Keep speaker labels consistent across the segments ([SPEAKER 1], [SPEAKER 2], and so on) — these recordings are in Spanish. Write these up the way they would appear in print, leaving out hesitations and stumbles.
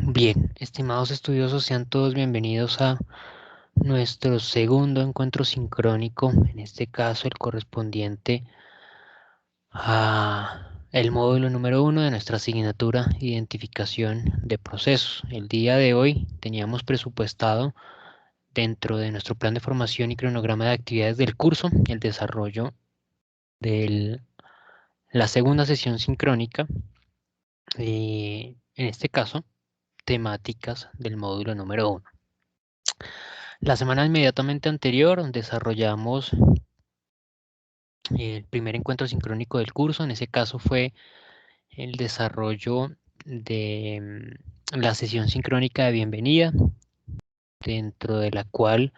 [SPEAKER 1] Bien, estimados estudiosos, sean todos bienvenidos a nuestro segundo encuentro sincrónico, en este caso el correspondiente a el módulo número 1 de nuestra asignatura Identificación de Procesos. El día de hoy teníamos presupuestado dentro de nuestro plan de formación y cronograma de actividades del curso el desarrollo de la segunda sesión sincrónica, en este caso temáticas del módulo número 1. La semana inmediatamente anterior desarrollamos el primer encuentro sincrónico del curso. En ese caso fue el desarrollo de la sesión sincrónica de bienvenida, dentro de la cual,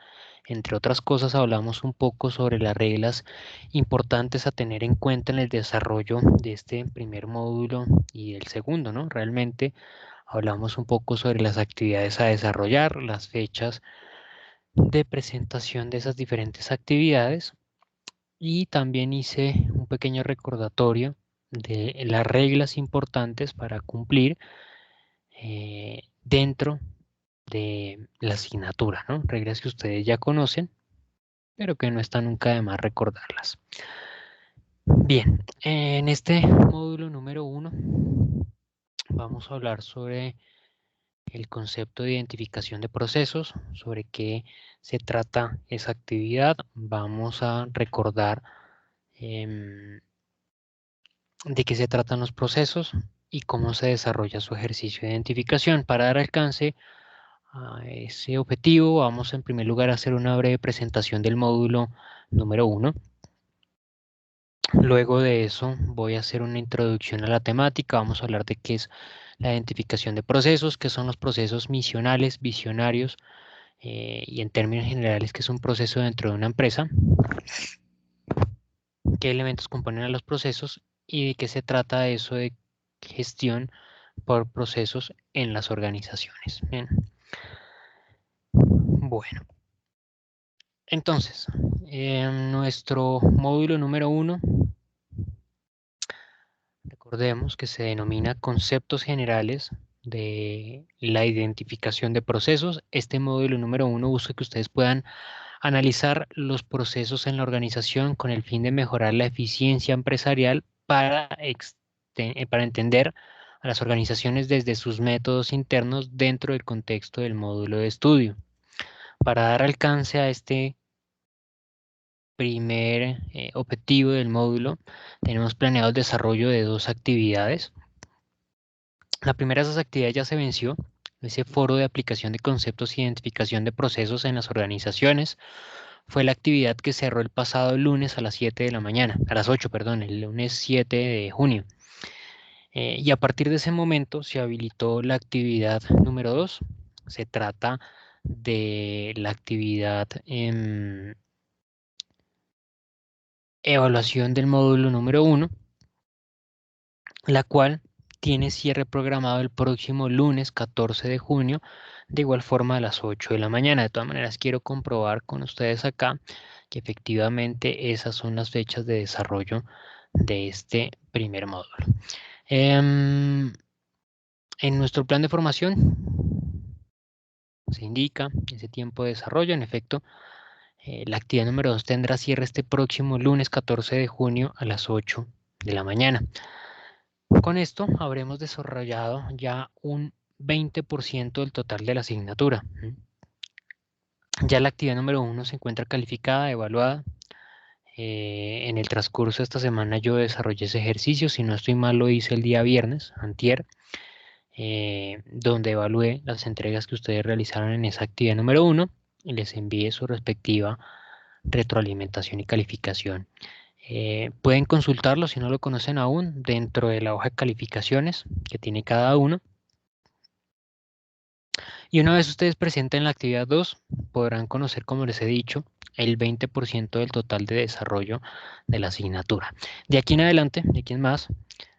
[SPEAKER 1] entre otras cosas, hablamos un poco sobre las reglas importantes a tener en cuenta en el desarrollo de este primer módulo y el segundo, ¿no? Realmente hablamos un poco sobre las actividades a desarrollar, las fechas de presentación de esas diferentes actividades. Y también hice un pequeño recordatorio de las reglas importantes para cumplir dentro de la asignatura, ¿no? Reglas que ustedes ya conocen, pero que no está nunca de más recordarlas. Bien, en este módulo número 1 vamos a hablar sobre el concepto de identificación de procesos, sobre qué se trata esa actividad. Vamos a recordar de qué se tratan los procesos y cómo se desarrolla su ejercicio de identificación. Para dar alcance a ese objetivo, vamos en primer lugar a hacer una breve presentación del módulo número 1. Luego de eso voy a hacer una introducción a la temática. Vamos a hablar de qué es la identificación de procesos, qué son los procesos misionales, visionarios, y en términos generales qué es un proceso dentro de una empresa, qué elementos componen a los procesos y de qué se trata eso de gestión por procesos en las organizaciones. Bien. Bueno, entonces, en nuestro módulo número 1, recordemos que se denomina conceptos generales de la identificación de procesos. Este módulo número 1 busca que ustedes puedan analizar los procesos en la organización con el fin de mejorar la eficiencia empresarial para entender a las organizaciones desde sus métodos internos dentro del contexto del módulo de estudio. Para dar alcance a este primer objetivo del módulo, tenemos planeado el desarrollo de dos actividades. La primera de esas actividades ya se venció, ese foro de aplicación de conceptos e identificación de procesos en las organizaciones. Fue la actividad que cerró el pasado lunes a las 7 de la mañana, a las 8, perdón, el lunes 7 de junio. Y a partir de ese momento se habilitó la actividad número 2. Se trata de la actividad en evaluación del módulo número 1, la cual tiene cierre programado el próximo lunes 14 de junio, de igual forma a las 8 de la mañana. De todas maneras, quiero comprobar con ustedes acá que efectivamente esas son las fechas de desarrollo de este primer módulo. En nuestro plan de formación se indica ese tiempo de desarrollo. En efecto, la actividad número 2 tendrá cierre este próximo lunes 14 de junio a las 8 de la mañana. Con esto habremos desarrollado ya un 20% del total de la asignatura. Ya la actividad número 1 se encuentra calificada, evaluada. En el transcurso de esta semana yo desarrollé ese ejercicio, si no estoy mal lo hice el día viernes, antier, donde evalué las entregas que ustedes realizaron en esa actividad número 1 y les envié su respectiva retroalimentación y calificación. Pueden consultarlo si no lo conocen aún dentro de la hoja de calificaciones que tiene cada uno. Y una vez ustedes presenten la actividad 2, podrán conocer, como les he dicho, el 20% del total de desarrollo de la asignatura. De aquí en adelante, de aquí en más,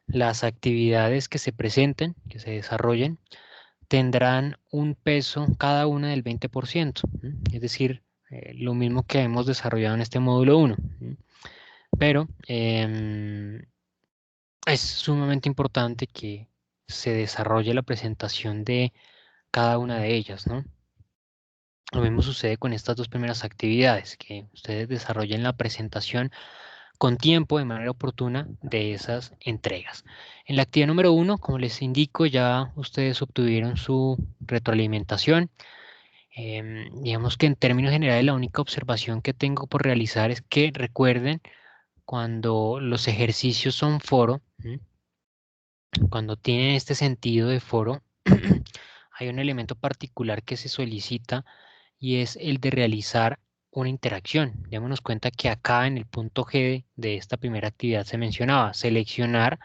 [SPEAKER 1] las actividades que se presenten, que se desarrollen, tendrán un peso cada una del 20%, es decir, lo mismo que hemos desarrollado en este módulo 1. Pero es sumamente importante que se desarrolle la presentación de cada una de ellas, ¿no? Lo mismo sucede con estas dos primeras actividades, que ustedes desarrollen la presentación con tiempo, de manera oportuna, de esas entregas. En la actividad número 1, como les indico, ya ustedes obtuvieron su retroalimentación. Digamos que en términos generales la única observación que tengo por realizar es que recuerden cuando los ejercicios son foro, cuando tienen este sentido de foro, hay un elemento particular que se solicita y es el de realizar una interacción. Démonos cuenta que acá en el punto G de esta primera actividad se mencionaba seleccionar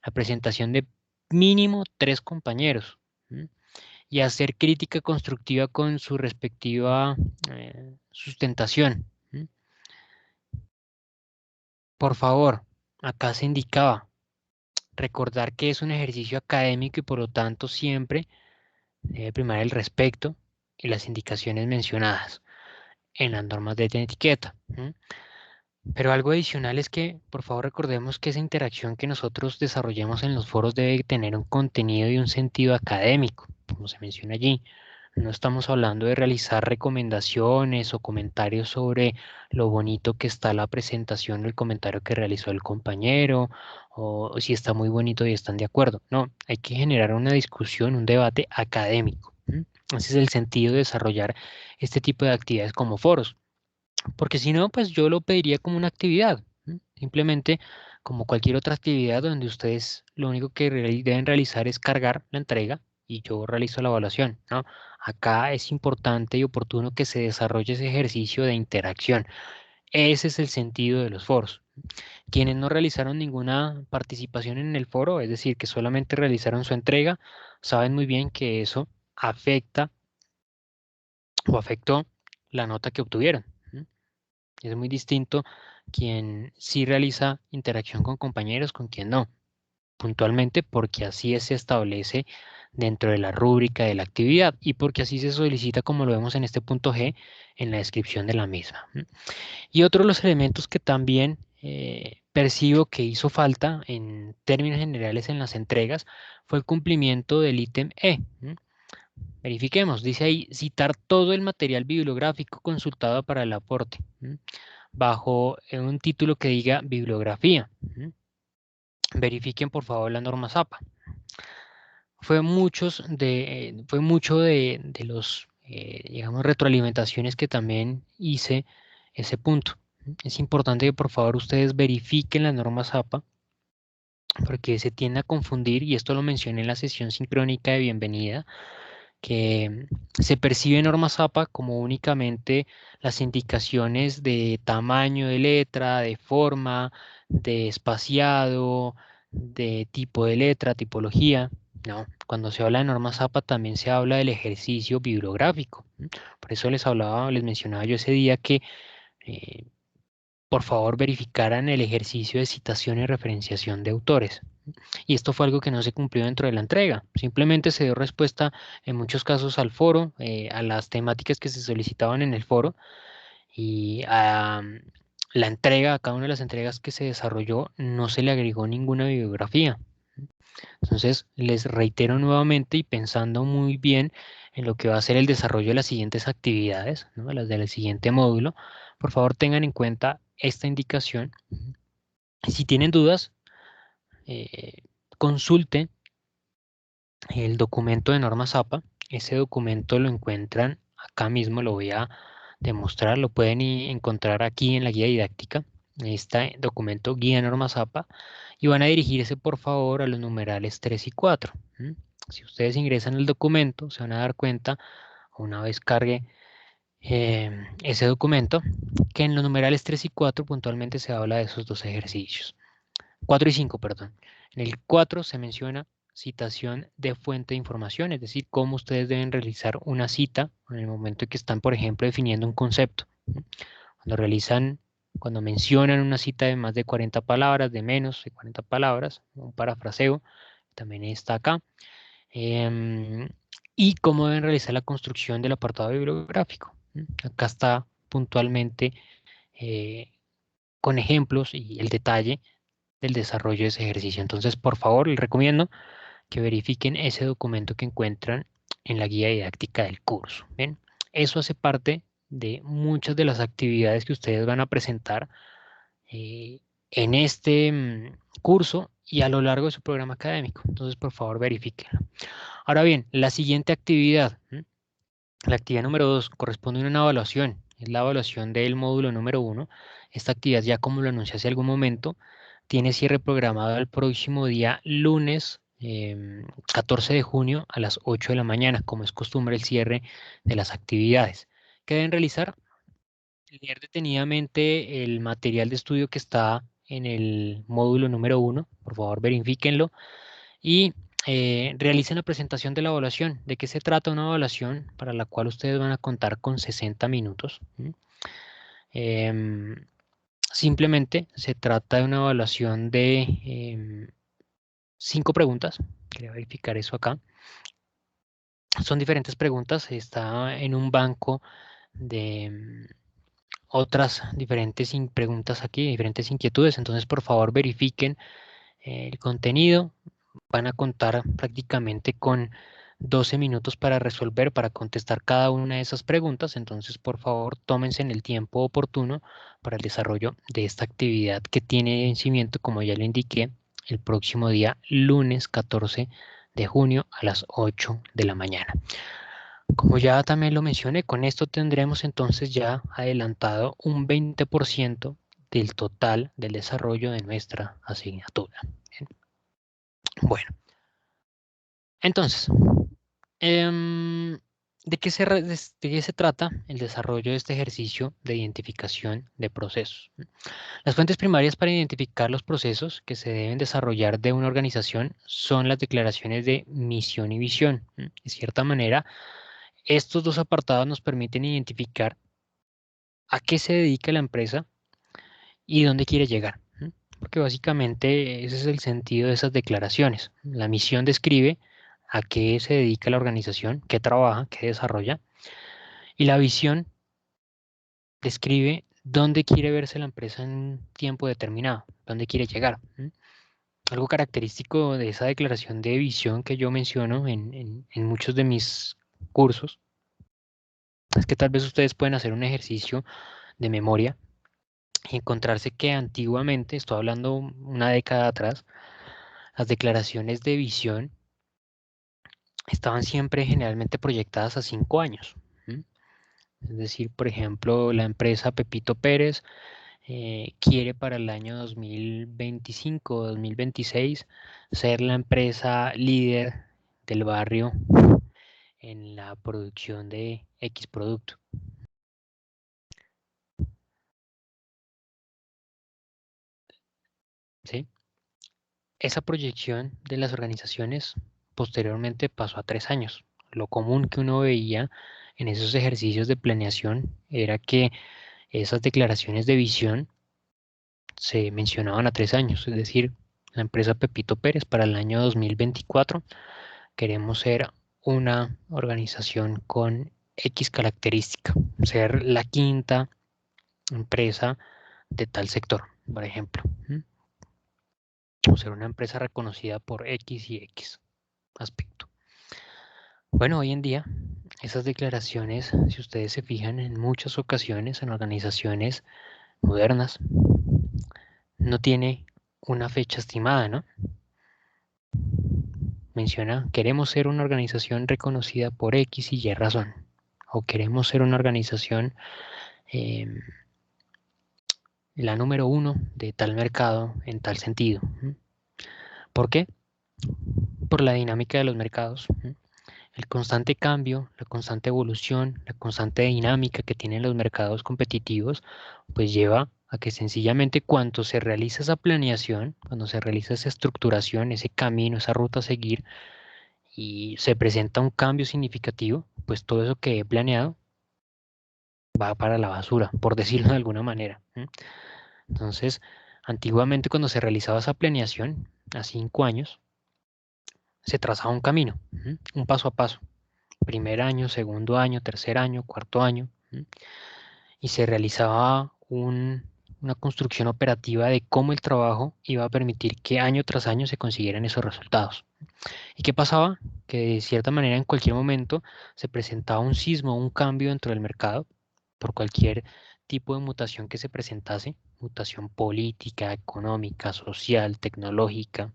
[SPEAKER 1] la presentación de mínimo 3 compañeros, ¿m? Y hacer crítica constructiva con su respectiva sustentación. ¿M? Por favor, acá se indicaba recordar que es un ejercicio académico y por lo tanto siempre debe primar el respeto y las indicaciones mencionadas en las normas de etiqueta. Pero algo adicional es que, por favor, recordemos que esa interacción que nosotros desarrollemos en los foros debe tener un contenido y un sentido académico, como se menciona allí. No estamos hablando de realizar recomendaciones o comentarios sobre lo bonito que está la presentación o el comentario que realizó el compañero, o si está muy bonito y están de acuerdo. No, hay que generar una discusión, un debate académico. Ese es el sentido de desarrollar este tipo de actividades como foros. Porque si no, pues yo lo pediría como una actividad. Simplemente como cualquier otra actividad donde ustedes lo único que deben realizar es cargar la entrega y yo realizo la evaluación, ¿no? Acá es importante y oportuno que se desarrolle ese ejercicio de interacción. Ese es el sentido de los foros. Quienes no realizaron ninguna participación en el foro, es decir, que solamente realizaron su entrega, saben muy bien que eso afecta o afectó la nota que obtuvieron. Es muy distinto quien sí realiza interacción con compañeros con quien no, puntualmente porque así se establece dentro de la rúbrica de la actividad y porque así se solicita, como lo vemos en este punto G, en la descripción de la misma. Y otro de los elementos que también percibo que hizo falta en términos generales en las entregas fue el cumplimiento del ítem E. Verifiquemos, dice ahí, citar todo el material bibliográfico consultado para el aporte, bajo un título que diga bibliografía. Verifiquen por favor la norma ZAPA. Fue mucho de los, digamos, retroalimentaciones que también hice ese punto. Es importante que por favor ustedes verifiquen la norma ZAPA porque se tiende a confundir, y esto lo mencioné en la sesión sincrónica de bienvenida, que se percibe norma ZAPA como únicamente las indicaciones de tamaño de letra, de forma, de espaciado, de tipo de letra, tipología. No, cuando se habla de norma ZAPA también se habla del ejercicio bibliográfico. Por eso les mencionaba yo ese día que eh, por favor verificaran el ejercicio de citación y referenciación de autores. Y esto fue algo que no se cumplió dentro de la entrega. Simplemente se dio respuesta en muchos casos al foro, a las temáticas que se solicitaban en el foro y a la entrega, a cada una de las entregas que se desarrolló, no se le agregó ninguna bibliografía. Entonces, les reitero nuevamente y pensando muy bien en lo que va a ser el desarrollo de las siguientes actividades, ¿no? Las del siguiente módulo, por favor tengan en cuenta esta indicación. Si tienen dudas, eh, consulten el documento de norma ZAPA. Ese documento lo encuentran acá mismo, lo voy a demostrar, lo pueden encontrar aquí en la guía didáctica, este documento guía norma ZAPA, y van a dirigirse por favor a los numerales 3 y 4. Si ustedes ingresan el documento, se van a dar cuenta, una vez cargue ese documento, que en los numerales 3 y 4 puntualmente se habla de esos dos ejercicios. 4 y 5, perdón. En el 4 se menciona citación de fuente de información, es decir, cómo ustedes deben realizar una cita en el momento en que están, por ejemplo, definiendo un concepto. Cuando mencionan una cita de más de 40 palabras, de menos de 40 palabras, un parafraseo, también está acá. Y cómo deben realizar la construcción del apartado bibliográfico. Acá está puntualmente eh, con ejemplos y el detalle del desarrollo de ese ejercicio. Entonces, por favor, les recomiendo que verifiquen ese documento que encuentran en la guía didáctica del curso. ¿Bien? Eso hace parte de muchas de las actividades que ustedes van a presentar en este curso y a lo largo de su programa académico. Entonces, por favor, verifíquenlo. Ahora bien, la siguiente actividad, la actividad número 2, corresponde a una evaluación. Es la evaluación del módulo número 1. Esta actividad, ya como lo anuncié hace algún momento, tiene cierre programado el próximo día lunes 14 de junio a las 8 de la mañana, como es costumbre el cierre de las actividades. ¿Qué deben realizar? Leer detenidamente el material de estudio que está en el módulo número 1. Por favor, verifíquenlo y realicen la presentación de la evaluación. ¿De qué se trata una evaluación para la cual ustedes van a contar con 60 minutos? Em, Simplemente se trata de una evaluación de 5 preguntas. Quería verificar eso acá. Son diferentes preguntas. Está en un banco de otras diferentes preguntas aquí, diferentes inquietudes. Entonces, por favor, verifiquen el contenido. Van a contar prácticamente con 12 minutos para resolver, para contestar cada una de esas preguntas. Entonces, por favor, tómense en el tiempo oportuno para el desarrollo de esta actividad que tiene vencimiento, como ya le indiqué, el próximo día, lunes 14 de junio a las 8 de la mañana. Como ya también lo mencioné, con esto tendremos entonces ya adelantado un 20% del total del desarrollo de nuestra asignatura. Bien. Bueno, entonces, ¿de qué se trata el desarrollo de este ejercicio de identificación de procesos? Las fuentes primarias para identificar los procesos que se deben desarrollar de una organización son las declaraciones de misión y visión. De cierta manera, estos dos apartados nos permiten identificar a qué se dedica la empresa y dónde quiere llegar. Porque básicamente ese es el sentido de esas declaraciones. La misión describe a qué se dedica la organización, qué trabaja, qué desarrolla, y la visión describe dónde quiere verse la empresa en un tiempo determinado, dónde quiere llegar. Algo característico de esa declaración de visión que yo menciono en muchos de mis cursos es que tal vez ustedes pueden hacer un ejercicio de memoria y encontrarse que antiguamente, estoy hablando una década atrás, las declaraciones de visión estaban siempre generalmente proyectadas a 5 años. Es decir, por ejemplo, la empresa Pepito Pérez quiere para el año 2025 o 2026 ser la empresa líder del barrio en la producción de X producto. ¿Sí? Esa proyección de las organizaciones posteriormente pasó a 3 años. Lo común que uno veía en esos ejercicios de planeación era que esas declaraciones de visión se mencionaban a 3 años, es decir, la empresa Pepito Pérez para el año 2024 queremos ser una organización con X característica, ser la quinta empresa de tal sector, por ejemplo, o ser una empresa reconocida por X y X aspecto. Bueno, hoy en día esas declaraciones, si ustedes se fijan, en muchas ocasiones en organizaciones modernas no tiene una fecha estimada, ¿no? Menciona, queremos ser una organización reconocida por X y Y razón, o queremos ser una organización la número 1 de tal mercado en tal sentido. ¿Por qué? Por la dinámica de los mercados. El constante cambio, la constante evolución, la constante dinámica que tienen los mercados competitivos, pues lleva a que sencillamente cuando se realiza esa planeación, cuando se realiza esa estructuración, ese camino, esa ruta a seguir, y se presenta un cambio significativo, pues todo eso que he planeado va para la basura, por decirlo de alguna manera. Entonces, antiguamente cuando se realizaba esa planeación, a 5 años, se trazaba un camino, un paso a paso. Primer año, segundo año, tercer año, cuarto año, y se realizaba un una construcción operativa de cómo el trabajo iba a permitir que año tras año se consiguieran esos resultados. ¿Y qué pasaba? Que de cierta manera en cualquier momento se presentaba un sismo, un cambio dentro del mercado, por cualquier tipo de mutación que se presentase, mutación política, económica, social, tecnológica,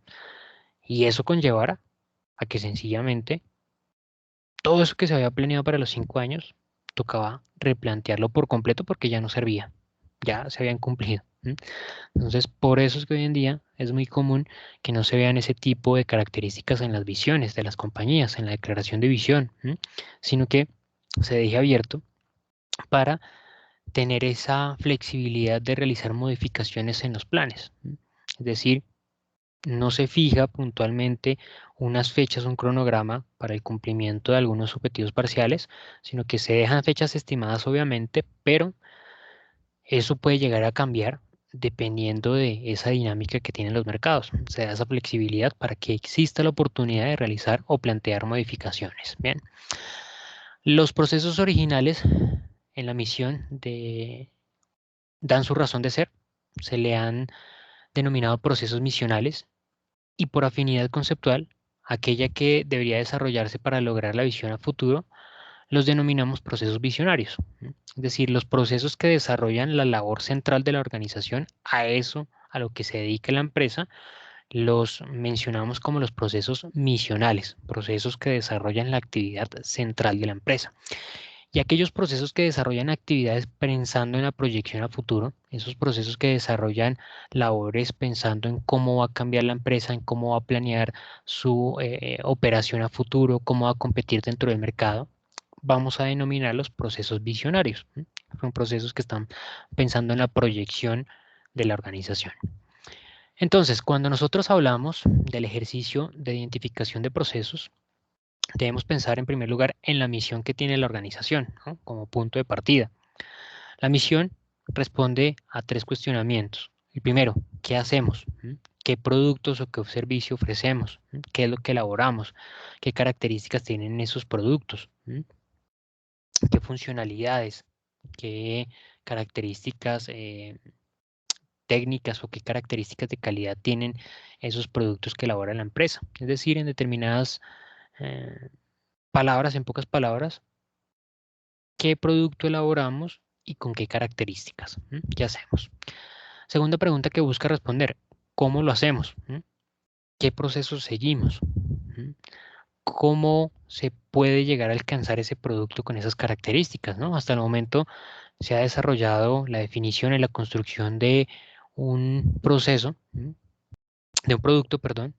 [SPEAKER 1] y eso conllevara a que sencillamente todo eso que se había planeado para los 5 años tocaba replantearlo por completo porque ya no servía, ya se habían cumplido. Entonces, por eso es que hoy en día es muy común que no se vean ese tipo de características en las visiones de las compañías, en la declaración de visión, sino que se deje abierto para tener esa flexibilidad de realizar modificaciones en los planes. Es decir, no se fija puntualmente unas fechas, un cronograma para el cumplimiento de algunos objetivos parciales, sino que se dejan fechas estimadas obviamente, pero eso puede llegar a cambiar dependiendo de esa dinámica que tienen los mercados. Se da esa flexibilidad para que exista la oportunidad de realizar o plantear modificaciones. Bien, los procesos originales en la misión dan su razón de ser. Se le han denominado procesos misionales y por afinidad conceptual, aquella que debería desarrollarse para lograr la visión a futuro, los denominamos procesos visionarios. Es decir, los procesos que desarrollan la labor central de la organización, a eso, a lo que se dedica la empresa, los mencionamos como los procesos misionales, procesos que desarrollan la actividad central de la empresa. Y aquellos procesos que desarrollan actividades pensando en la proyección a futuro, esos procesos que desarrollan labores pensando en cómo va a cambiar la empresa, en cómo va a planear su operación a futuro, cómo va a competir dentro del mercado, vamos a denominar los procesos visionarios. Son procesos que están pensando en la proyección de la organización. Entonces, cuando nosotros hablamos del ejercicio de identificación de procesos, debemos pensar en primer lugar en la misión que tiene la organización, ¿no? Como punto de partida. La misión responde a 3 cuestionamientos. El primero, ¿qué hacemos? ¿Qué productos o qué servicio ofrecemos? ¿Qué es lo que elaboramos? ¿Qué características tienen esos productos? ¿Qué funcionalidades? ¿Qué características técnicas o qué características de calidad tienen esos productos que elabora la empresa? Es decir, en determinadas eh, palabras, en pocas palabras, qué producto elaboramos y con qué características. ¿Qué hacemos? Segunda pregunta que busca responder, ¿cómo lo hacemos? ¿Qué procesos seguimos? ¿Cómo se puede llegar a alcanzar ese producto con esas características? ¿No? Hasta el momento se ha desarrollado la definición y la construcción de un proceso, de un producto, perdón,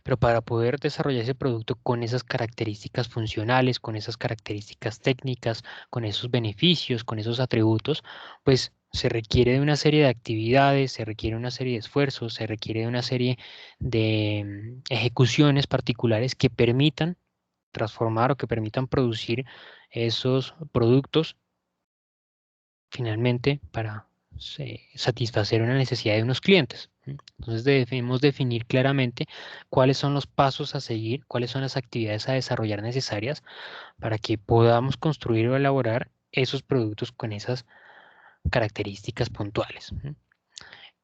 [SPEAKER 1] pero para poder desarrollar ese producto con esas características funcionales, con esas características técnicas, con esos beneficios, con esos atributos, pues se requiere de una serie de actividades, se requiere una serie de esfuerzos, se requiere de una serie de ejecuciones particulares que permitan transformar o que permitan producir esos productos finalmente para satisfacer una necesidad de unos clientes. Entonces debemos definir claramente cuáles son los pasos a seguir, cuáles son las actividades a desarrollar necesarias para que podamos construir o elaborar esos productos con esas características puntuales.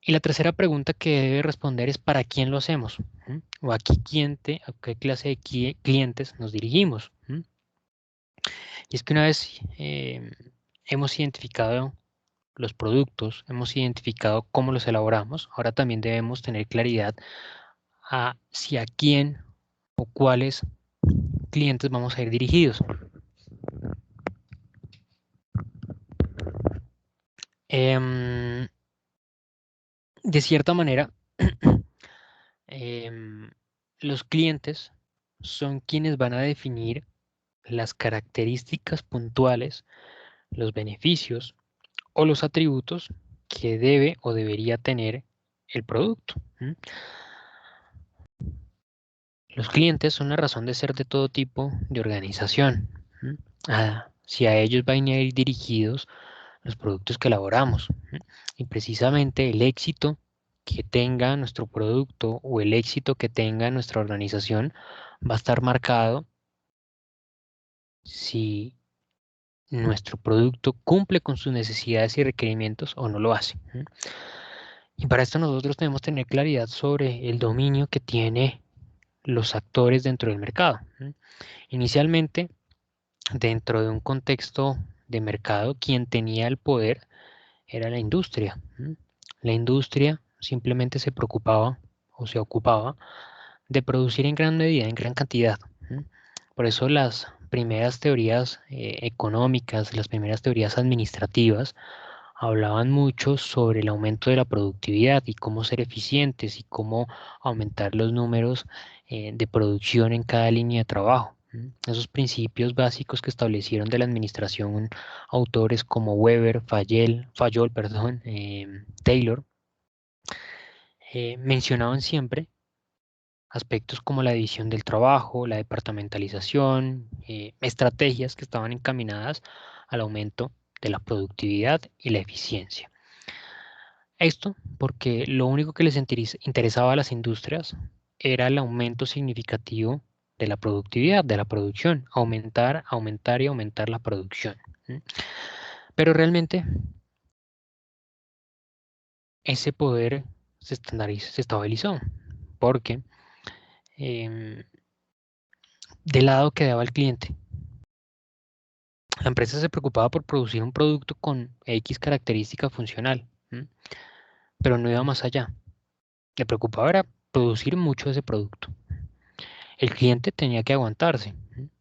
[SPEAKER 1] Y la tercera pregunta que debe responder es ¿para quién lo hacemos? ¿O a qué clase de clientes nos dirigimos? Y es que una vez hemos identificado los productos, hemos identificado cómo los elaboramos, ahora también debemos tener claridad hacia quién o cuáles clientes vamos a ir dirigidos. De cierta manera, los clientes son quienes van a definir las características puntuales, los beneficios o los atributos que debe o debería tener el producto. Los clientes son la razón de ser de todo tipo de organización. Si a ellos van a ir dirigidos los productos que elaboramos. Y precisamente el éxito que tenga nuestro producto o el éxito que tenga nuestra organización va a estar marcado si nuestro producto cumple con sus necesidades y requerimientos o no lo hace. Y para esto nosotros debemos tener claridad sobre el dominio que tienen los actores dentro del mercado. Inicialmente, dentro de un contexto de mercado, quien tenía el poder era la industria. La industria simplemente se preocupaba o se ocupaba de producir en gran medida, en gran cantidad. Por eso las primeras teorías económicas, las primeras teorías administrativas, hablaban mucho sobre el aumento de la productividad y cómo ser eficientes y cómo aumentar los números de producción en cada línea de trabajo. Esos principios básicos que establecieron de la administración autores como Weber, Fayol, perdón, Taylor, mencionaban siempre aspectos como la división del trabajo, la departamentalización, estrategias que estaban encaminadas al aumento de la productividad y la eficiencia. Esto porque lo único que les interesaba a las industrias era el aumento significativo de la productividad, de la producción, aumentar, aumentar y aumentar la producción. Pero realmente ese poder se estabilizó porque del lado quedaba el cliente. La empresa se preocupaba por producir un producto con X característica funcional, pero no iba más allá. Le preocupaba era producir mucho de ese producto. El cliente tenía que aguantarse,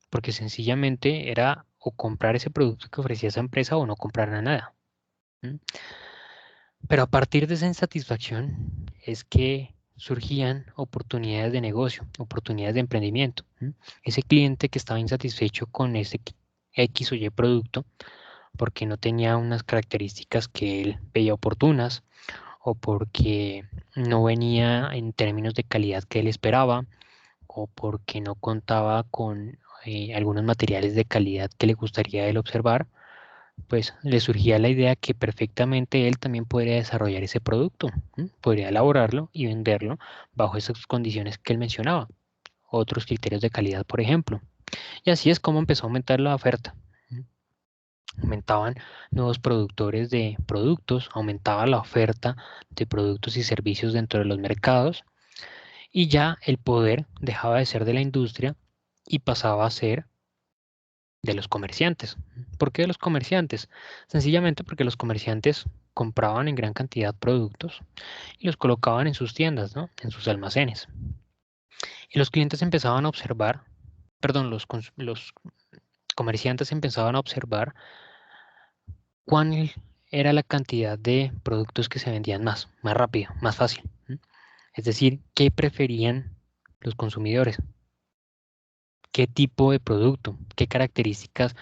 [SPEAKER 1] porque sencillamente era o comprar ese producto que ofrecía esa empresa o no comprar nada. Pero a partir de esa insatisfacción es que surgían oportunidades de negocio, oportunidades de emprendimiento. Ese cliente que estaba insatisfecho con ese X o Y producto porque no tenía unas características que él veía oportunas o porque no venía en términos de calidad que él esperaba o porque no contaba con algunos materiales de calidad que le gustaría a él observar, pues le surgía la idea que perfectamente él también podría desarrollar ese producto, podría elaborarlo y venderlo bajo esas condiciones que él mencionaba, otros criterios de calidad, por ejemplo. Y así es como empezó a aumentar la oferta. Aumentaban nuevos productores de productos, aumentaba la oferta de productos y servicios dentro de los mercados y ya el poder dejaba de ser de la industria y pasaba a ser de los comerciantes. ¿Por qué de los comerciantes? Sencillamente porque los comerciantes compraban en gran cantidad productos y los colocaban en sus tiendas, ¿no? En sus almacenes. Y los clientes empezaban a observar, perdón, los comerciantes empezaban a observar cuál era la cantidad de productos que se vendían más rápido, más fácil. Es decir, qué preferían los consumidores, qué tipo de producto, qué características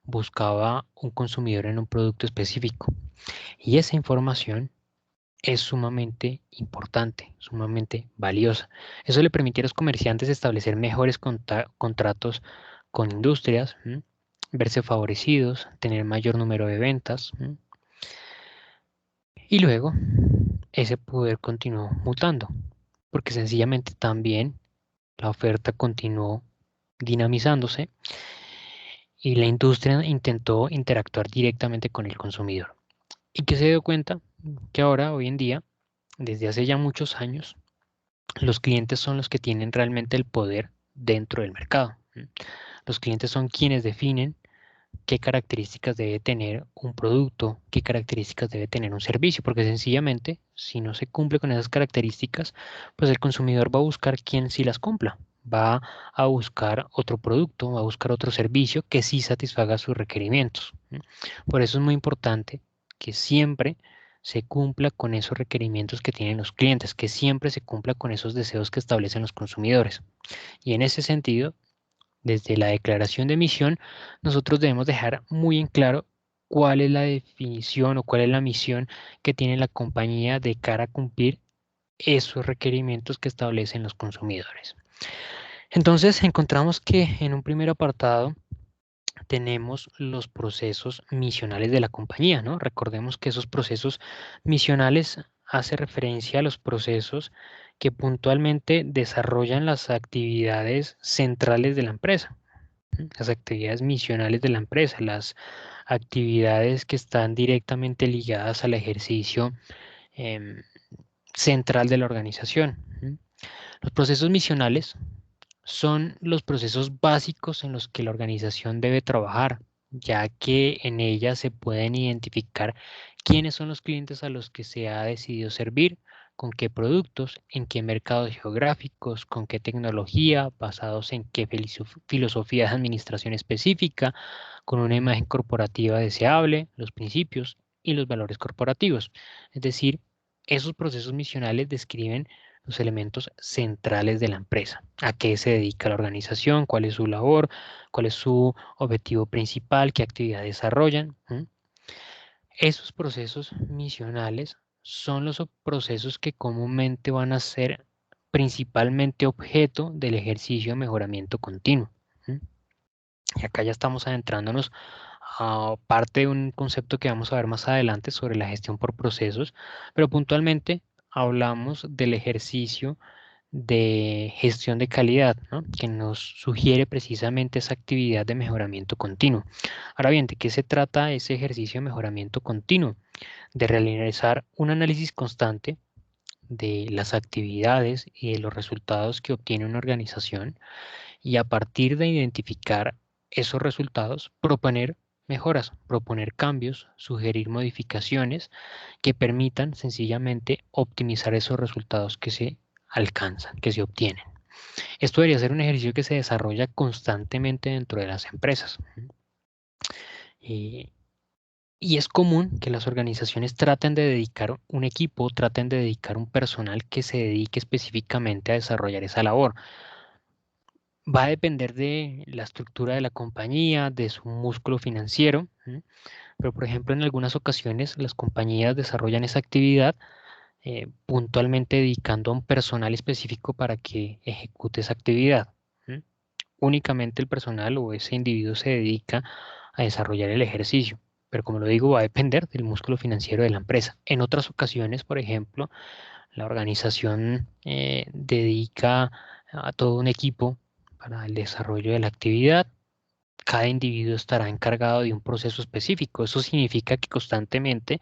[SPEAKER 1] buscaba un consumidor en un producto específico. Y esa información es sumamente importante, sumamente valiosa. Eso le permite a los comerciantes establecer mejores contratos con industrias, verse favorecidos, tener mayor número de ventas. Y luego ese poder continuó mutando, porque sencillamente también la oferta continuó dinamizándose y la industria intentó interactuar directamente con el consumidor. ¿Y que se dio cuenta? Que ahora, hoy en día, desde hace ya muchos años, los clientes son los que tienen realmente el poder dentro del mercado. Los clientes son quienes definen qué características debe tener un producto, qué características debe tener un servicio, porque sencillamente, si no se cumple con esas características, pues el consumidor va a buscar quien sí las cumpla, va a buscar otro producto, va a buscar otro servicio que sí satisfaga sus requerimientos. Por eso es muy importante que siempre se cumpla con esos requerimientos que tienen los clientes, que siempre se cumpla con esos deseos que establecen los consumidores. Y en ese sentido, desde la declaración de misión, nosotros debemos dejar muy en claro cuál es la definición o cuál es la misión que tiene la compañía de cara a cumplir esos requerimientos que establecen los consumidores. Entonces, encontramos que en un primer apartado tenemos los procesos misionales de la compañía, ¿no? Recordemos que esos procesos misionales hace referencia a los procesos que puntualmente desarrollan las actividades centrales de la empresa, las actividades misionales de la empresa, las actividades que están directamente ligadas al ejercicio em, central de la organización. Los procesos misionales son los procesos básicos en los que la organización debe trabajar, ya que en ellas se pueden identificar quiénes son los clientes a los que se ha decidido servir, con qué productos, en qué mercados geográficos, con qué tecnología, basados en qué filosofía de administración específica, con una imagen corporativa deseable, los principios y los valores corporativos. Es decir, esos procesos misionales describen los elementos centrales de la empresa, a qué se dedica la organización, cuál es su labor, cuál es su objetivo principal, qué actividad desarrollan. Esos procesos misionales son los procesos que comúnmente van a ser principalmente objeto del ejercicio de mejoramiento continuo. Y acá ya estamos adentrándonos a parte de un concepto que vamos a ver más adelante sobre la gestión por procesos, pero puntualmente hablamos del ejercicio de gestión de calidad, ¿no? Que nos sugiere precisamente esa actividad de mejoramiento continuo. Ahora bien, ¿de qué se trata ese ejercicio de mejoramiento continuo? De realizar un análisis constante de las actividades y de los resultados que obtiene una organización y a partir de identificar esos resultados, proponer mejoras, proponer cambios, sugerir modificaciones que permitan sencillamente optimizar esos resultados que se alcanzan, que se obtienen. Esto debería ser un ejercicio que se desarrolla constantemente dentro de las empresas. Eh, y es común que las organizaciones traten de dedicar un equipo, traten de dedicar un personal que se dedique específicamente a desarrollar esa labor. Va a depender de la estructura de la compañía, de su músculo financiero, pero por ejemplo en algunas ocasiones las compañías desarrollan esa actividad puntualmente dedicando a un personal específico para que ejecute esa actividad. Únicamente el personal o ese individuo se dedica a desarrollar el ejercicio, pero como lo digo, va a depender del músculo financiero de la empresa. En otras ocasiones, por ejemplo, la organización dedica a todo un equipo para el desarrollo de la actividad. Cada individuo estará encargado de un proceso específico. Eso significa que constantemente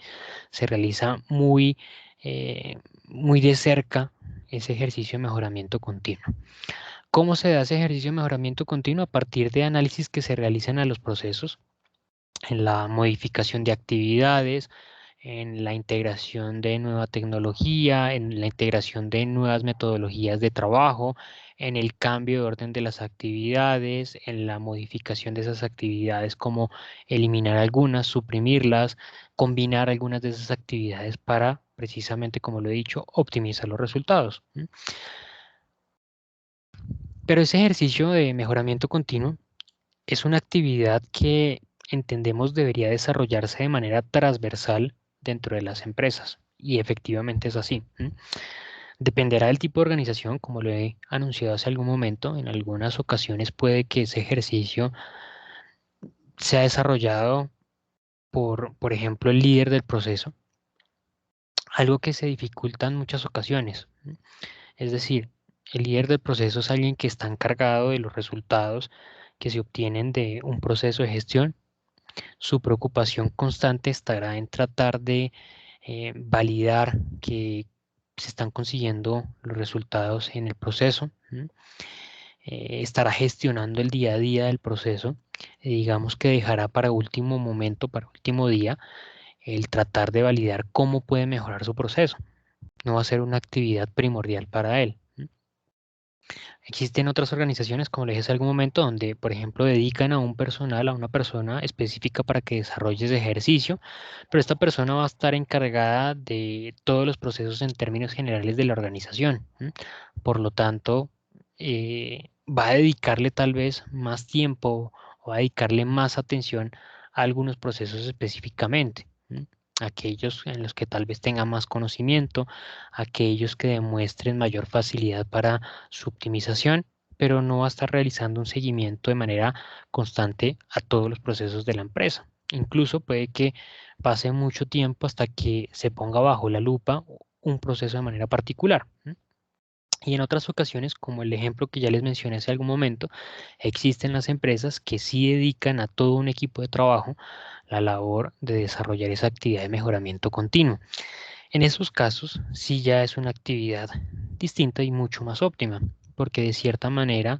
[SPEAKER 1] se realiza muy de cerca ese ejercicio de mejoramiento continuo. ¿Cómo se da ese ejercicio de mejoramiento continuo? A partir de análisis que se realizan a los procesos, en la modificación de actividades, en la integración de nueva tecnología, en la integración de nuevas metodologías de trabajo, en el cambio de orden de las actividades, en la modificación de esas actividades, como eliminar algunas, suprimirlas, combinar algunas de esas actividades para, precisamente como lo he dicho, optimizar los resultados. Pero ese ejercicio de mejoramiento continuo es una actividad que entendemos debería desarrollarse de manera transversal dentro de las empresas. Y efectivamente es así. Dependerá del tipo de organización, como lo he anunciado hace algún momento. En algunas ocasiones puede que ese ejercicio sea desarrollado por ejemplo, el líder del proceso, algo que se dificulta en muchas ocasiones. Es decir, el líder del proceso es alguien que está encargado de los resultados que se obtienen de un proceso de gestión. Su preocupación constante estará en tratar de validar que se están consiguiendo los resultados en el proceso. Estará gestionando el día a día del proceso. Digamos que dejará para último momento, para último día, el tratar de validar cómo puede mejorar su proceso. No va a ser una actividad primordial para él. Existen otras organizaciones, como le dije hace algún momento, donde, por ejemplo, dedican a un personal, a una persona específica para que desarrolle ese ejercicio, pero esta persona va a estar encargada de todos los procesos en términos generales de la organización. Por lo tanto, va a dedicarle tal vez más tiempo o va a dedicarle más atención a algunos procesos específicamente. Aquellos en los que tal vez tenga más conocimiento, aquellos que demuestren mayor facilidad para su optimización, pero no va a estar realizando un seguimiento de manera constante a todos los procesos de la empresa. Incluso puede que pase mucho tiempo hasta que se ponga bajo la lupa un proceso de manera particular. Y en otras ocasiones, como el ejemplo que ya les mencioné hace algún momento, existen las empresas que sí dedican a todo un equipo de trabajo la labor de desarrollar esa actividad de mejoramiento continuo. En esos casos, sí ya es una actividad distinta y mucho más óptima, porque de cierta manera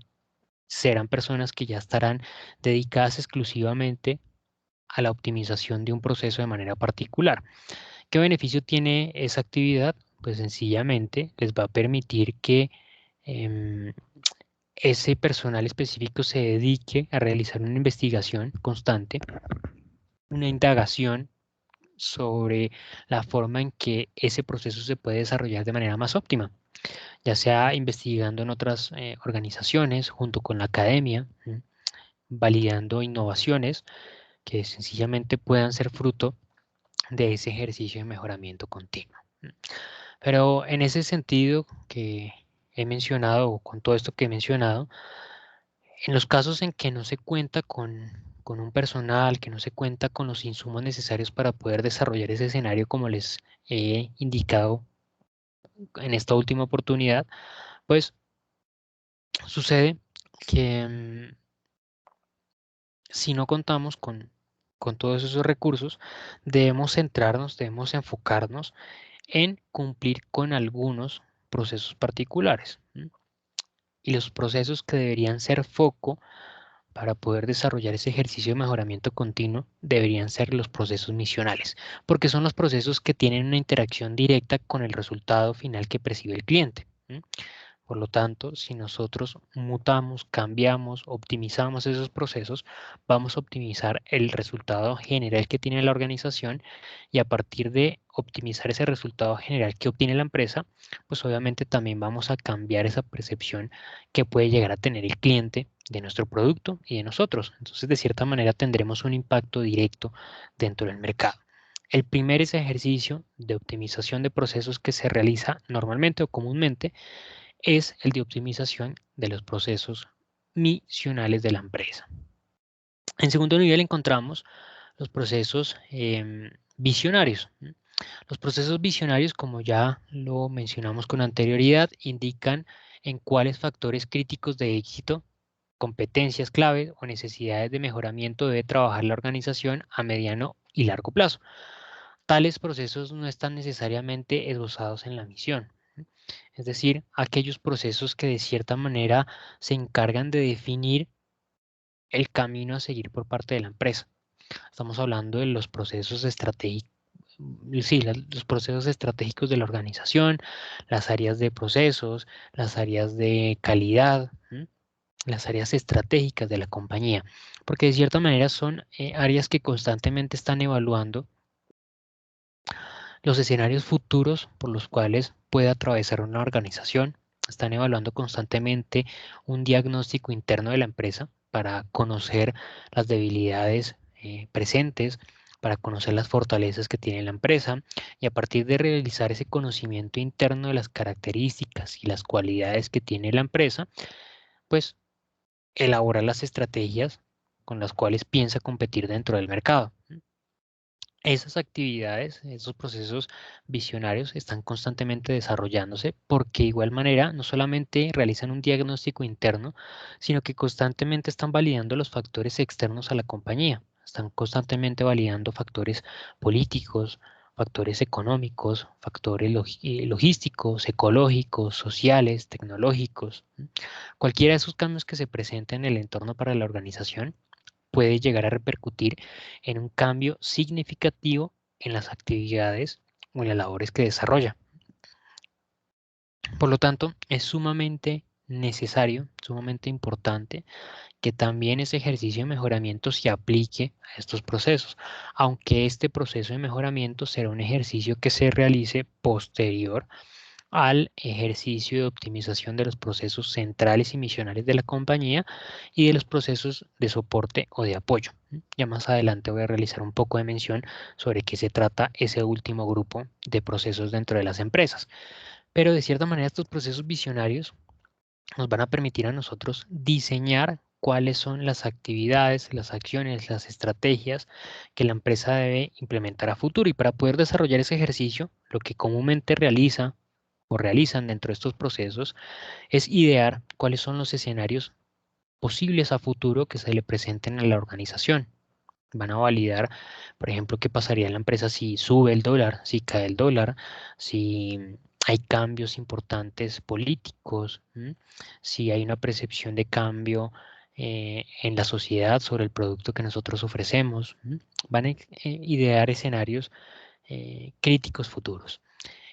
[SPEAKER 1] serán personas que ya estarán dedicadas exclusivamente a la optimización de un proceso de manera particular. ¿Qué beneficio tiene esa actividad? Pues sencillamente les va a permitir que em, ese personal específico se dedique a realizar una investigación constante, una indagación sobre la forma en que ese proceso se puede desarrollar de manera más óptima, ya sea investigando en otras organizaciones junto con la academia, validando innovaciones que sencillamente puedan ser fruto de ese ejercicio de mejoramiento continuo. Pero en ese sentido que he mencionado, o con todo esto que he mencionado, en los casos en que no se cuenta con un personal, que no se cuenta con los insumos necesarios para poder desarrollar ese escenario como les he indicado en esta última oportunidad, pues sucede que si no contamos con todos esos recursos, debemos centrarnos, debemos enfocarnos en cumplir con algunos procesos particulares. Y los procesos que deberían ser foco para poder desarrollar ese ejercicio de mejoramiento continuo deberían ser los procesos misionales, porque son los procesos que tienen una interacción directa con el resultado final que percibe el cliente. Por lo tanto, si nosotros mutamos, cambiamos, optimizamos esos procesos, vamos a optimizar el resultado general que tiene la organización, y a partir de optimizar ese resultado general que obtiene la empresa, pues obviamente también vamos a cambiar esa percepción que puede llegar a tener el cliente de nuestro producto y de nosotros. Entonces, de cierta manera, tendremos un impacto directo dentro del mercado. El primer es ejercicio de optimización de procesos que se realiza normalmente o comúnmente es el de optimización de los procesos misionales de la empresa. En segundo nivel encontramos los procesos visionarios. Los procesos visionarios, como ya lo mencionamos con anterioridad, indican en cuáles factores críticos de éxito, competencias clave o necesidades de mejoramiento debe trabajar la organización a mediano y largo plazo. Tales procesos no están necesariamente esbozados en la misión, es decir, aquellos procesos que de cierta manera se encargan de definir el camino a seguir por parte de la empresa. Estamos hablando de los procesos estratégicos. Sí, los procesos estratégicos de la organización, las áreas de procesos, las áreas de calidad, las áreas estratégicas de la compañía, porque de cierta manera son áreas que constantemente están evaluando los escenarios futuros por los cuales puede atravesar una organización. Están evaluando constantemente un diagnóstico interno de la empresa para conocer las debilidades presentes, para conocer las fortalezas que tiene la empresa, y a partir de realizar ese conocimiento interno de las características y las cualidades que tiene la empresa, pues elaborar las estrategias con las cuales piensa competir dentro del mercado. Esas actividades, esos procesos visionarios están constantemente desarrollándose, porque de igual manera no solamente realizan un diagnóstico interno, sino que constantemente están validando los factores externos a la compañía. Están constantemente validando factores políticos, factores económicos, factores logísticos, ecológicos, sociales, tecnológicos. Cualquiera de esos cambios que se presenten en el entorno para la organización puede llegar a repercutir en un cambio significativo en las actividades o en las labores que desarrolla. Por lo tanto, es sumamente necesario, sumamente importante que también ese ejercicio de mejoramiento se aplique a estos procesos, aunque este proceso de mejoramiento será un ejercicio que se realice posterior al ejercicio de optimización de los procesos centrales y misionales de la compañía y de los procesos de soporte o de apoyo. Ya más adelante voy a realizar un poco de mención sobre qué se trata ese último grupo de procesos dentro de las empresas. Pero de cierta manera estos procesos visionarios nos van a permitir a nosotros diseñar cuáles son las actividades, las acciones, las estrategias que la empresa debe implementar a futuro. Y para poder desarrollar ese ejercicio, lo que comúnmente realiza o realizan dentro de estos procesos es idear cuáles son los escenarios posibles a futuro que se le presenten a la organización. Van a validar, por ejemplo, qué pasaría en la empresa si sube el dólar, si cae el dólar, si hay cambios importantes políticos, si hay una percepción de cambio en la sociedad sobre el producto que nosotros ofrecemos. Van a idear escenarios críticos futuros.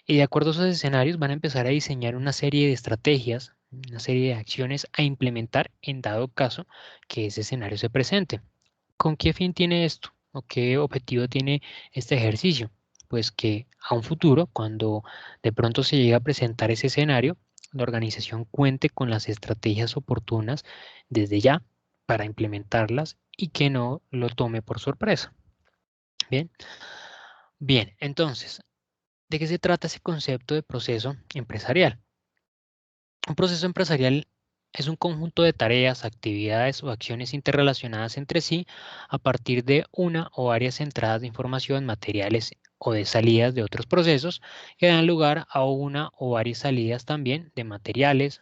[SPEAKER 1] Y de acuerdo a esos escenarios van a empezar a diseñar una serie de estrategias, una serie de acciones a implementar en dado caso que ese escenario se presente. ¿Con qué fin tiene esto? ¿O qué objetivo tiene este ejercicio? Pues que a un futuro, cuando de pronto se llegue a presentar ese escenario, la organización cuente con las estrategias oportunas desde ya para implementarlas y que no lo tome por sorpresa. Bien, bien, entonces, ¿de qué se trata ese concepto de proceso empresarial? Un proceso empresarial es un conjunto de tareas, actividades o acciones interrelacionadas entre sí a partir de una o varias entradas de información, materiales o de salidas de otros procesos que dan lugar a una o varias salidas también de materiales,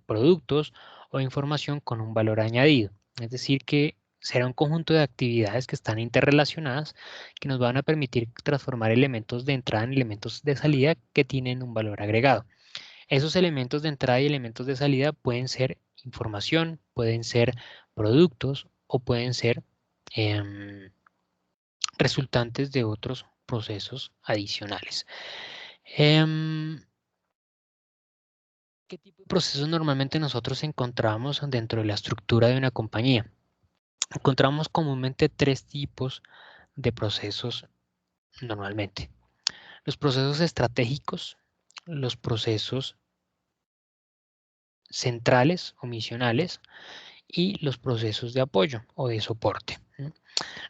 [SPEAKER 1] productos o información con un valor añadido. Es decir, que será un conjunto de actividades que están interrelacionadas que nos van a permitir transformar elementos de entrada en elementos de salida que tienen un valor agregado. Esos elementos de entrada y elementos de salida pueden ser información, pueden ser productos o pueden ser em, resultantes de otros procesos adicionales. ¿Qué tipo de procesos normalmente nosotros encontramos dentro de la estructura de una compañía? Encontramos comúnmente tres tipos de procesos normalmente. Los procesos estratégicos, los procesos centrales o misionales y los procesos de apoyo o de soporte.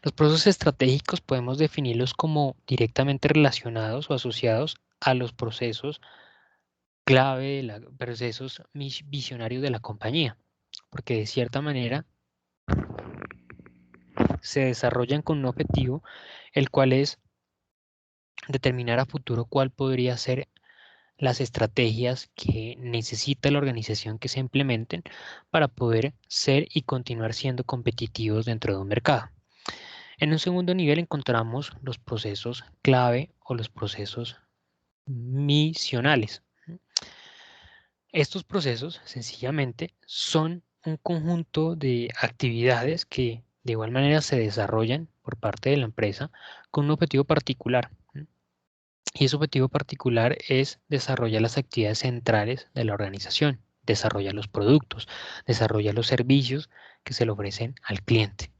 [SPEAKER 1] Los procesos estratégicos podemos definirlos como directamente relacionados o asociados a los procesos clave, procesos visionarios de la compañía, porque de cierta manera se desarrollan con un objetivo, el cual es determinar a futuro cuál podría ser las estrategias que necesita la organización que se implementen para poder ser y continuar siendo competitivos dentro de un mercado. En un segundo nivel encontramos los procesos clave o los procesos misionales. Estos procesos sencillamente son un conjunto de actividades que de igual manera se desarrollan por parte de la empresa con un objetivo particular. Y ese objetivo particular es desarrollar las actividades centrales de la organización, desarrollar los productos, desarrollar los servicios que se le ofrecen al cliente.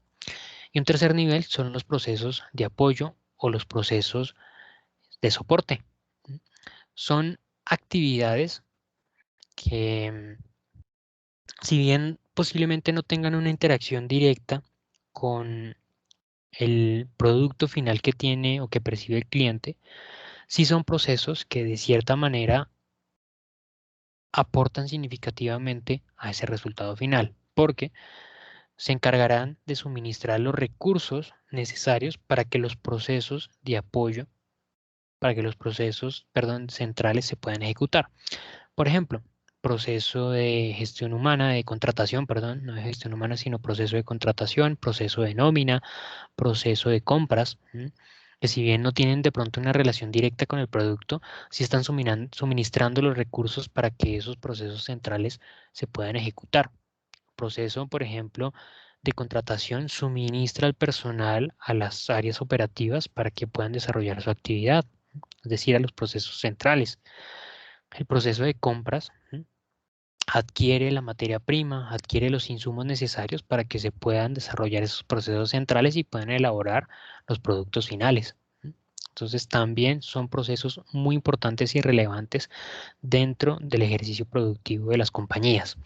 [SPEAKER 1] Y un tercer nivel son los procesos de apoyo o los procesos de soporte. Son actividades que, si bien posiblemente no tengan una interacción directa con el producto final que tiene o que percibe el cliente, sí son procesos que de cierta manera aportan significativamente a ese resultado final, porque se encargarán de suministrar los recursos necesarios para que los procesos de apoyo, para que los procesos, centrales se puedan ejecutar. Por ejemplo, proceso de gestión humana, de contratación, no de gestión humana, sino proceso de contratación, proceso de nómina, proceso de compras, que si bien no tienen de pronto una relación directa con el producto, sí están suministrando los recursos para que esos procesos centrales se puedan ejecutar. Proceso, por ejemplo, de contratación suministra al personal a las áreas operativas para que puedan desarrollar su actividad, es decir, a los procesos centrales. El proceso de compras adquiere la materia prima, adquiere los insumos necesarios para que se puedan desarrollar esos procesos centrales y puedan elaborar los productos finales. Entonces también son procesos muy importantes y relevantes dentro del ejercicio productivo de las compañías.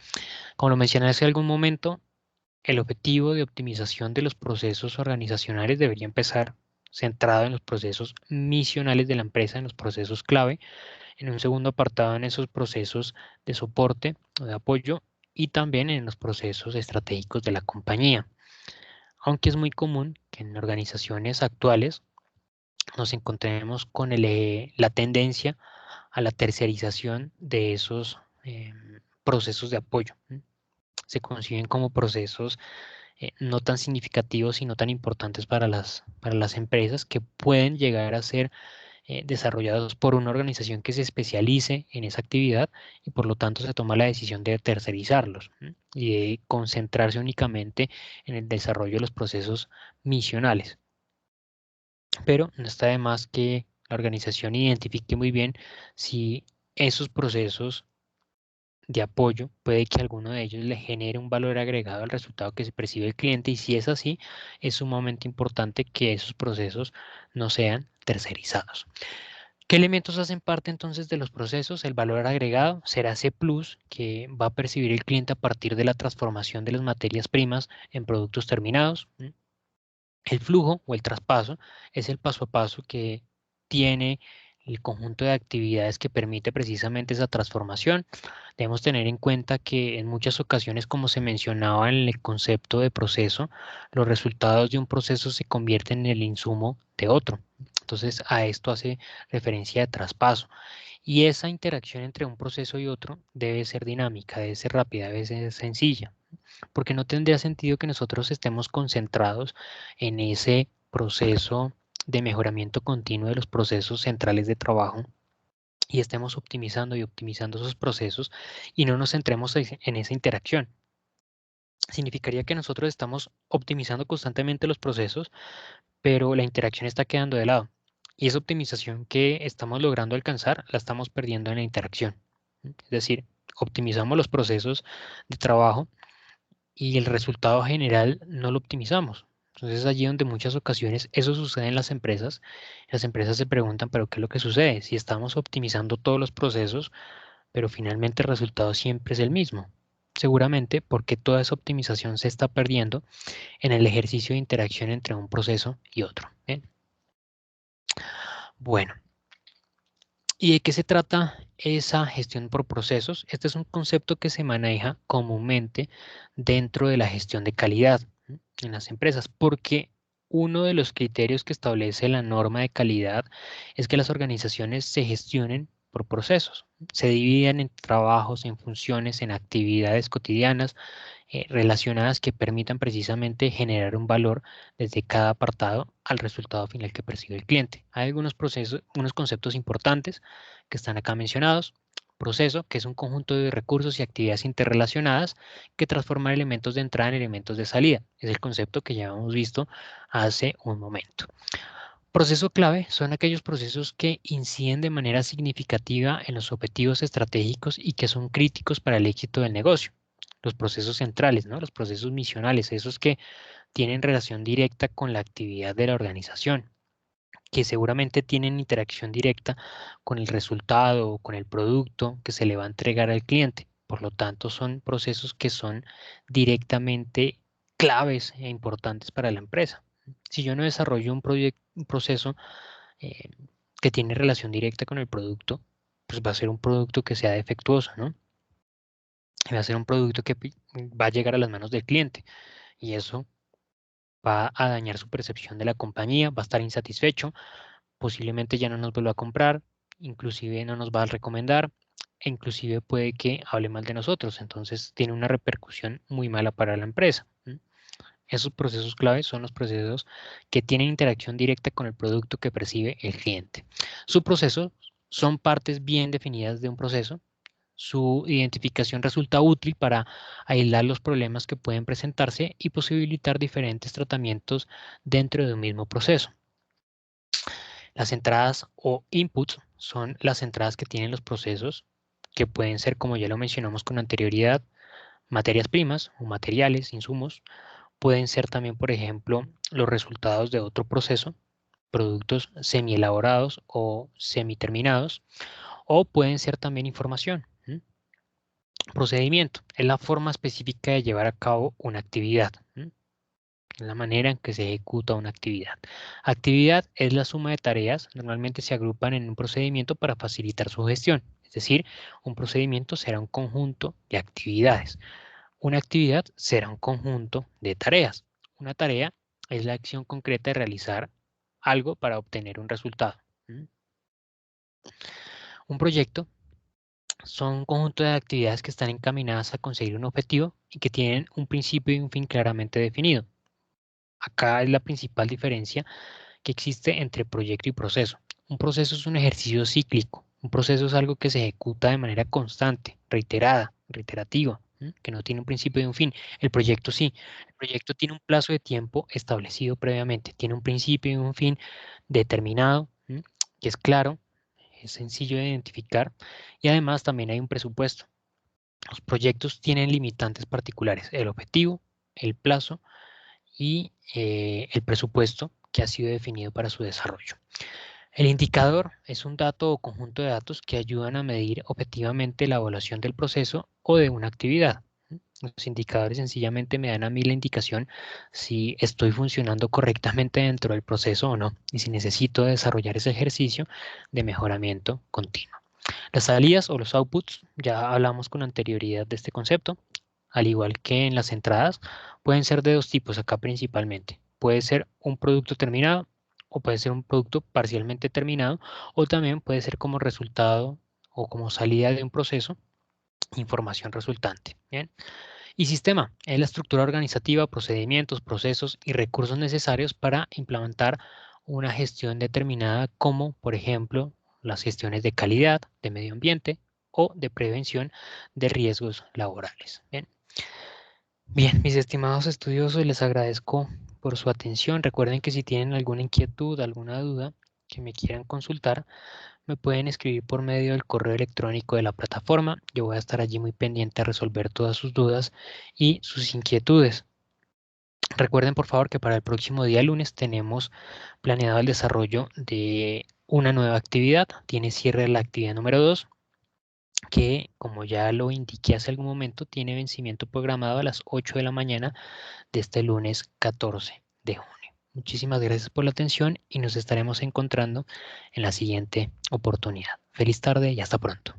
[SPEAKER 1] Como lo mencioné hace algún momento, el objetivo de optimización de los procesos organizacionales debería empezar centrado en los procesos misionales de la empresa, en los procesos clave, en un segundo apartado en esos procesos de soporte o de apoyo y también en los procesos estratégicos de la compañía. Aunque es muy común que en organizaciones actuales nos encontremos con la tendencia a la tercerización de esos procesos de apoyo. Se conciben como procesos no tan significativos y no tan importantes para las empresas, que pueden llegar a ser desarrollados por una organización que se especialice en esa actividad, y por lo tanto se toma la decisión de tercerizarlos y de concentrarse únicamente en el desarrollo de los procesos misionales. Pero no está de más que la organización identifique muy bien si esos procesos de apoyo puede que alguno de ellos le genere un valor agregado al resultado que se percibe el cliente, y si es así, es sumamente importante que esos procesos no sean tercerizados. ¿Qué elementos hacen parte entonces de los procesos? El valor agregado será ese plus que va a percibir el cliente a partir de la transformación de las materias primas en productos terminados. El flujo o el traspaso es el paso a paso que tiene el conjunto de actividades que permite precisamente esa transformación. Debemos tener en cuenta que en muchas ocasiones, como se mencionaba en el concepto de proceso, los resultados de un proceso se convierten en el insumo de otro. Entonces, a esto hace referencia de traspaso. Y esa interacción entre un proceso y otro debe ser dinámica, debe ser rápida, debe ser sencilla, porque no tendría sentido que nosotros estemos concentrados en ese proceso de mejoramiento continuo de los procesos centrales de trabajo y estemos optimizando y optimizando esos procesos y no nos centremos en esa interacción. Significaría que nosotros estamos optimizando constantemente los procesos, pero la interacción está quedando de lado. Y esa optimización que estamos logrando alcanzar la estamos perdiendo en la interacción. Es decir, optimizamos los procesos de trabajo y el resultado general no lo optimizamos. Entonces es allí donde muchas ocasiones eso sucede en las empresas. Las empresas se preguntan, pero ¿qué es lo que sucede? Si estamos optimizando todos los procesos, pero finalmente el resultado siempre es el mismo. Seguramente porque toda esa optimización se está perdiendo en el ejercicio de interacción entre un proceso y otro. ¿Bien? Bueno, ¿y de qué se trata esa gestión por procesos? Este es un concepto que se maneja comúnmente dentro de la gestión de calidad en las empresas, porque uno de los criterios que establece la norma de calidad es que las organizaciones se gestionen por procesos, se dividan en trabajos, en funciones, en actividades cotidianas relacionadas que permitan precisamente generar un valor desde cada apartado al resultado final que percibe el cliente. Hay algunos procesos, unos conceptos importantes que están acá mencionados. Proceso, que es un conjunto de recursos y actividades interrelacionadas que transforman elementos de entrada en elementos de salida. Es el concepto que ya hemos visto hace un momento. Proceso clave son aquellos procesos que inciden de manera significativa en los objetivos estratégicos y que son críticos para el éxito del negocio. Los procesos centrales, ¿no? Los procesos misionales, esos que tienen relación directa con la actividad de la organización, que seguramente tienen interacción directa con el resultado o con el producto que se le va a entregar al cliente. Por lo tanto, son procesos que son directamente claves e importantes para la empresa. Si yo no desarrollo un proceso eh, que tiene relación directa con el producto, pues va a ser un producto que sea defectuoso, ¿no? Va a ser un producto que va a llegar a las manos del cliente, y eso va a dañar su percepción de la compañía, va a estar insatisfecho, posiblemente ya no nos vuelva a comprar, inclusive no nos va a recomendar, e inclusive puede que hable mal de nosotros. Entonces tiene una repercusión muy mala para la empresa. Esos procesos claves son los procesos que tienen interacción directa con el producto que percibe el cliente. Su proceso son partes bien definidas de un proceso. Su identificación resulta útil para aislar los problemas que pueden presentarse y posibilitar diferentes tratamientos dentro de un mismo proceso. Las entradas o inputs son las entradas que tienen los procesos, que pueden ser, como ya lo mencionamos con anterioridad, materias primas o materiales, insumos. Pueden ser también, por ejemplo, los resultados de otro proceso, productos semi-elaborados o semi-terminados, o pueden ser también información. Procedimiento es la forma específica de llevar a cabo una actividad. La manera en que se ejecuta una actividad. Actividad es la suma de tareas, normalmente se agrupan en un procedimiento para facilitar su gestión. Es decir, un procedimiento será un conjunto de actividades. Una actividad será un conjunto de tareas. Una tarea es la acción concreta de realizar algo para obtener un resultado. Un proyecto son un conjunto de actividades que están encaminadas a conseguir un objetivo y que tienen un principio y un fin claramente definido. Acá es la principal diferencia que existe entre proyecto y proceso. Un proceso es un ejercicio cíclico. Un proceso es algo que se ejecuta de manera constante, reiterativa, que no tiene un principio y un fin. El proyecto sí. El proyecto tiene un plazo de tiempo establecido previamente, tiene un principio y un fin determinado, que es claro, es sencillo de identificar y además también hay un presupuesto. Los proyectos tienen limitantes particulares, el objetivo, el plazo y el presupuesto que ha sido definido para su desarrollo. El indicador es un dato o conjunto de datos que ayudan a medir objetivamente la evaluación del proceso o de una actividad. Los indicadores sencillamente me dan a mí la indicación si estoy funcionando correctamente dentro del proceso o no y si necesito desarrollar ese ejercicio de mejoramiento continuo. Las salidas o los outputs, ya hablamos con anterioridad de este concepto, al igual que en las entradas, pueden ser de dos tipos acá principalmente. Puede ser un producto terminado o puede ser un producto parcialmente terminado o también puede ser como resultado o como salida de un proceso, información resultante. Bien. Y sistema es la estructura organizativa, procedimientos, procesos y recursos necesarios para implementar una gestión determinada como, por ejemplo, las gestiones de calidad, de medio ambiente o de prevención de riesgos laborales. Bien, bien, mis estimados estudiosos, les agradezco por su atención. Recuerden que si tienen alguna inquietud, alguna duda que me quieran consultar, me pueden escribir por medio del correo electrónico de la plataforma. Yo voy a estar allí muy pendiente a resolver todas sus dudas y sus inquietudes. Recuerden por favor que para el próximo día lunes tenemos planeado el desarrollo de una nueva actividad. Tiene cierre la actividad número 2 que, como ya lo indiqué hace algún momento, tiene vencimiento programado a las 8 de la mañana de este lunes 14 de junio. Muchísimas gracias por la atención y nos estaremos encontrando en la siguiente oportunidad. Feliz tarde y hasta pronto.